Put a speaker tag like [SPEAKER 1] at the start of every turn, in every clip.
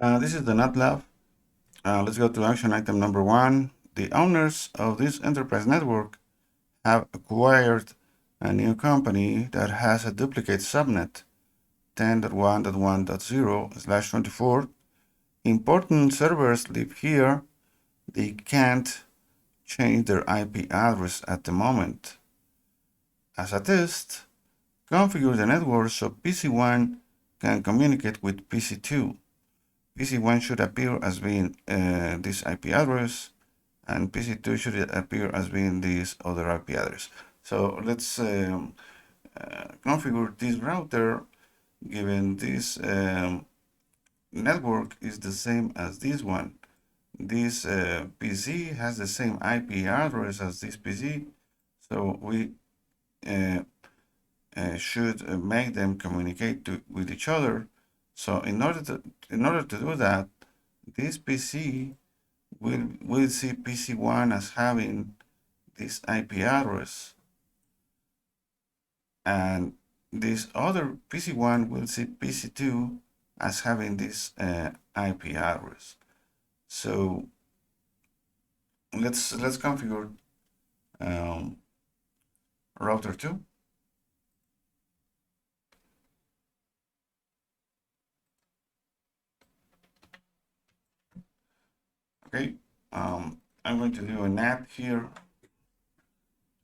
[SPEAKER 1] This is the NAT lab. Let's go to action item number 1. The owners of this enterprise network have acquired a new company that has a duplicate subnet 10.1.1.0/24. Important servers live here. They can't change their IP address at the moment. As a test, configure the network so PC1 can communicate with PC2. PC1 should appear as being this IP address, and PC2 should appear as being this other IP address. So let's configure this router given this network is the same as this one. This PC has the same IP address as this PC, so we should make them communicate with each other. So in order to do that, this PC will see PC1 as having this IP address, and this other PC1 will see PC2 as having this IP address. So let's configure router 2. Okay, I'm going to do a NAT here.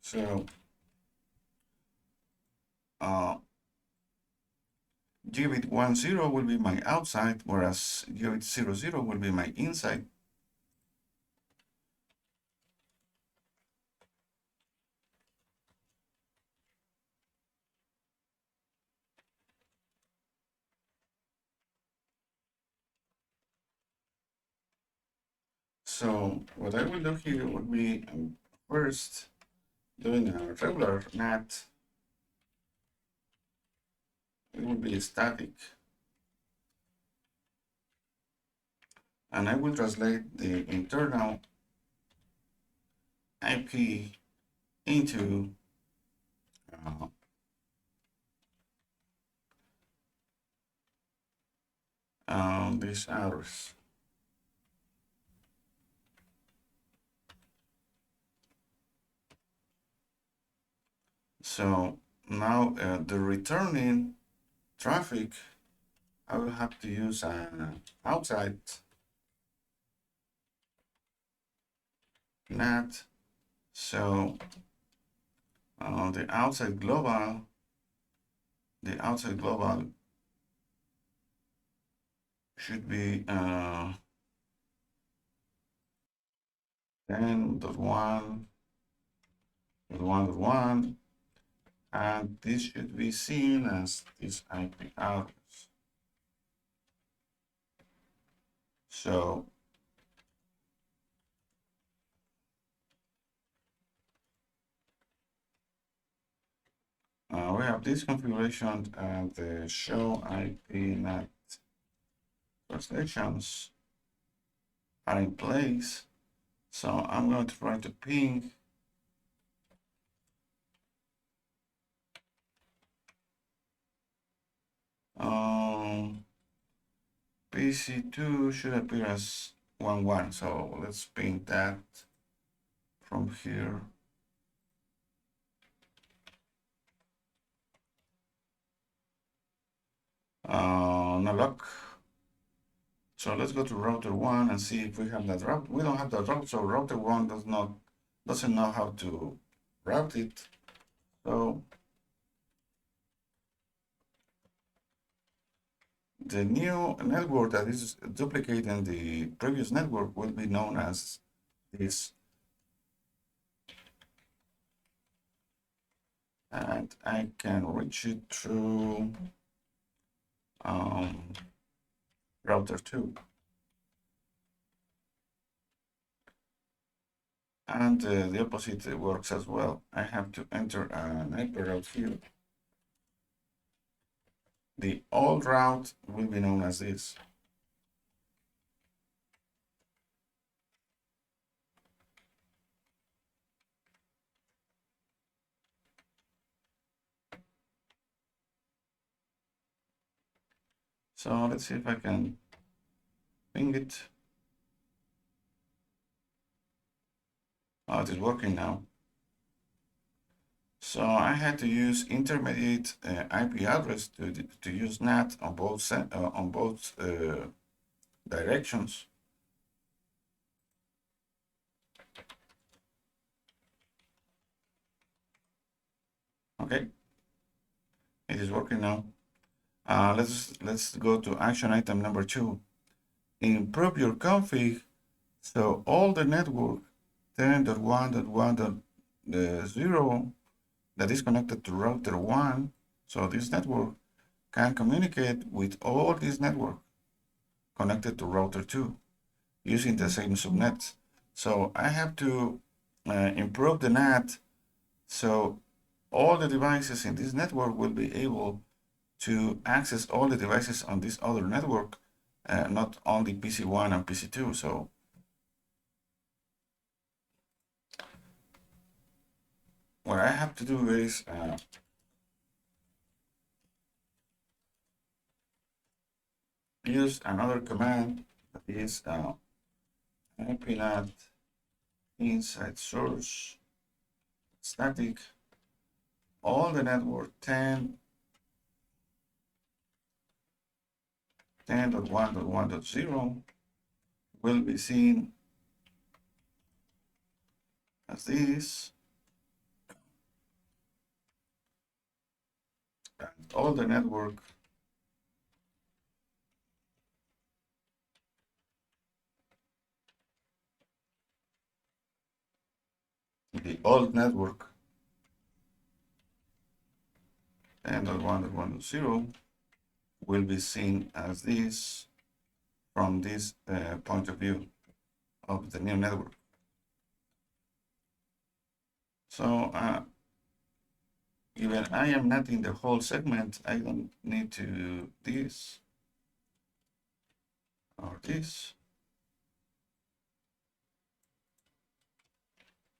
[SPEAKER 1] So gigabit 10 will be my outside, whereas gigabit 00 will be my inside. So what I will do here would be first doing a regular NAT. It will be static, and I will translate the internal IP into this address. So now the returning traffic, I will have to use an outside NAT. So the outside global should be 10.1.1.1, and this should be seen as this IP address. So we have this configuration, and the show IP NAT translations are in place. So I'm going to try to ping PC2 should appear as 11. So let's ping that from here. No luck. So let's go to router 1 and see if we have that route. We don't have that route, so router 1 doesn't know how to route it. So the new network that is duplicating the previous network will be known as this. And I can reach it through router 2. And the opposite works as well. I have to enter an IP route here. The old route will be known as this. So let's see if I can ping it. Oh, it is working now. So I had to use intermediate IP address to use NAT on both directions. Okay, it is working now. Let's go to action item number 2. Improve your config so all the network 10.1.1.0 that is connected to router 1, so this network can communicate with all this network connected to router 2 using the same subnets. So I have to improve the NAT so all the devices in this network will be able to access all the devices on this other network, not only PC1 and PC2. So what I have to do is use another command that is npNAT inside source static all the network 10.1.1.0 will be seen as this, and all the network the old network 10.1.1.0 will be seen as this from this point of view of the new network. So even I am not in the whole segment, I don't need to do this or this.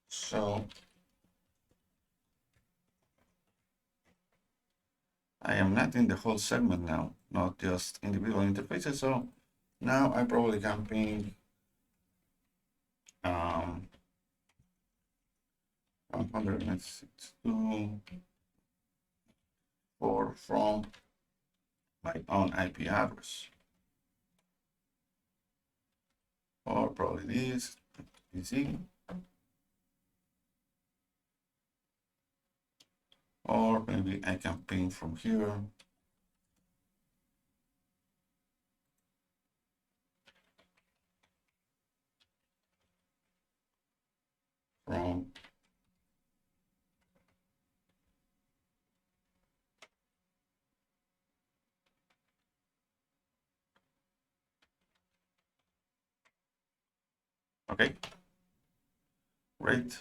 [SPEAKER 1] So I am not in the whole segment now, not just individual interfaces. So now I probably can ping 162.4 from my own IP address, or probably this PC, or maybe I can ping from here from okay, great.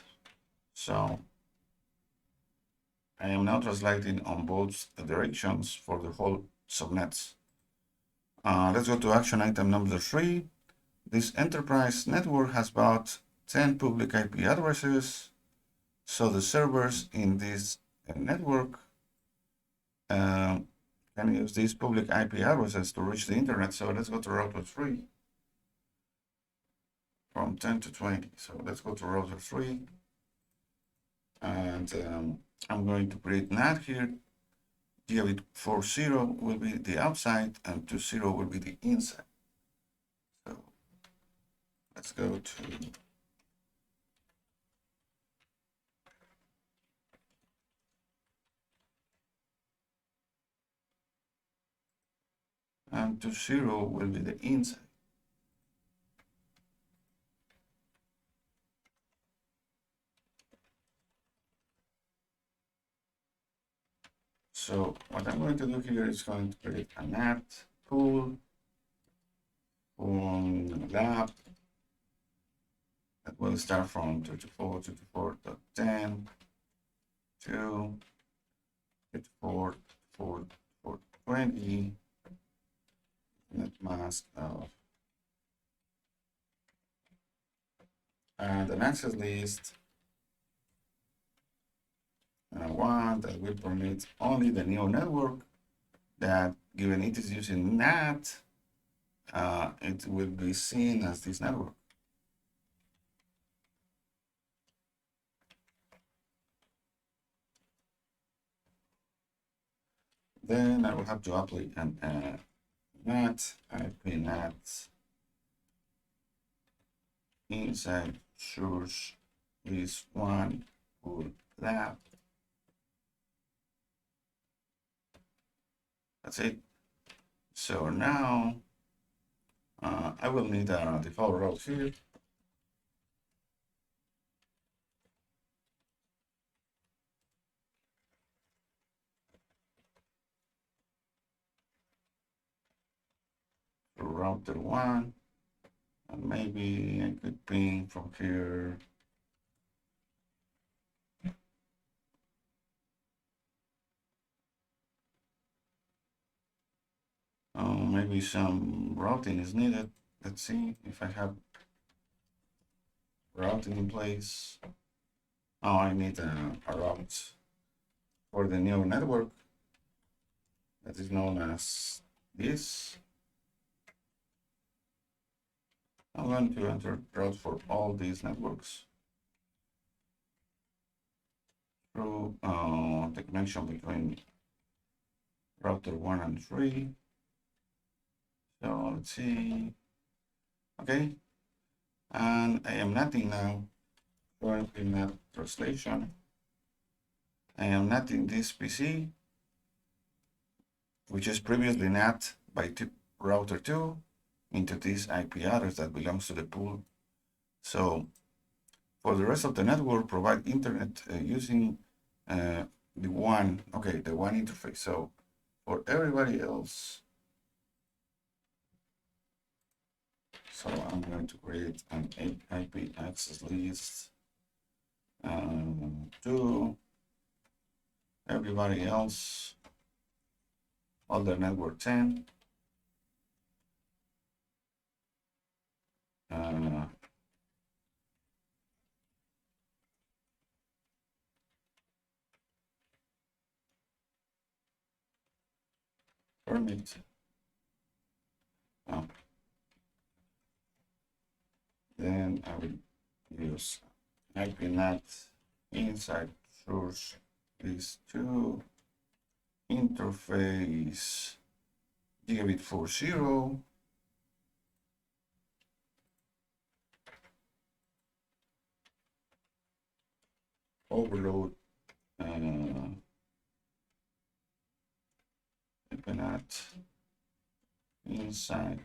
[SPEAKER 1] So I am now translating on both directions for the whole subnets. Let's go to action item number 3. This enterprise network has about 10 public IP addresses. So the servers in this network can use these public IP addresses to reach the internet. So let's go to router 3 from 10 to 20. So let's go to router 3. And I'm going to create NAT here. Gigabit 40 will be the outside and 20 will be the inside. So let's go to and 20 will be the inside. So what I'm going to do here is going to create a NAT pool from lab that will start from 34.10 to 34.4.20 net mask of and an access list one that will permit only the new network that, given it is using NAT, it will be seen as this network. Then I will have to apply an NAT, IP NAT inside source is one pool lab. That's it. So now I will need a default route here. Router 1, and maybe I could ping from here. Maybe some routing is needed. Let's see if I have routing in place. Oh, I need a route for the new network that is known as this. I'm going to enter route for all these networks through the connection between router 1 and 3. So let's see. Okay, and I am NATing now. Currently NAT translation. I am NATing this PC, which is previously NAT by router 2 into this IP address that belongs to the pool. So for the rest of the network, provide internet using the one interface. So for everybody else, so I'm going to create an IP access list to everybody else, all the network 10. Permit. Then I will use IP NAT inside source is to interface gigabit 40. Overload IP NAT inside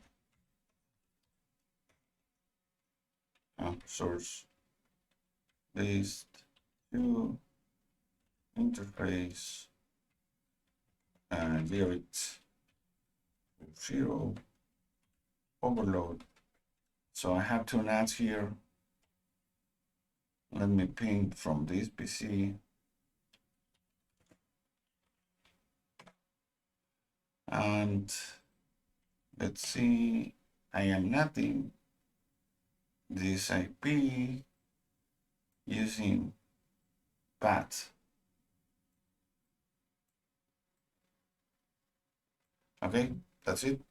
[SPEAKER 1] source list to interface gigabit 0 overload. So I have two NATs here. Let me ping from this PC. And let's see, I am NATing this IP using PAT. Okay, that's it.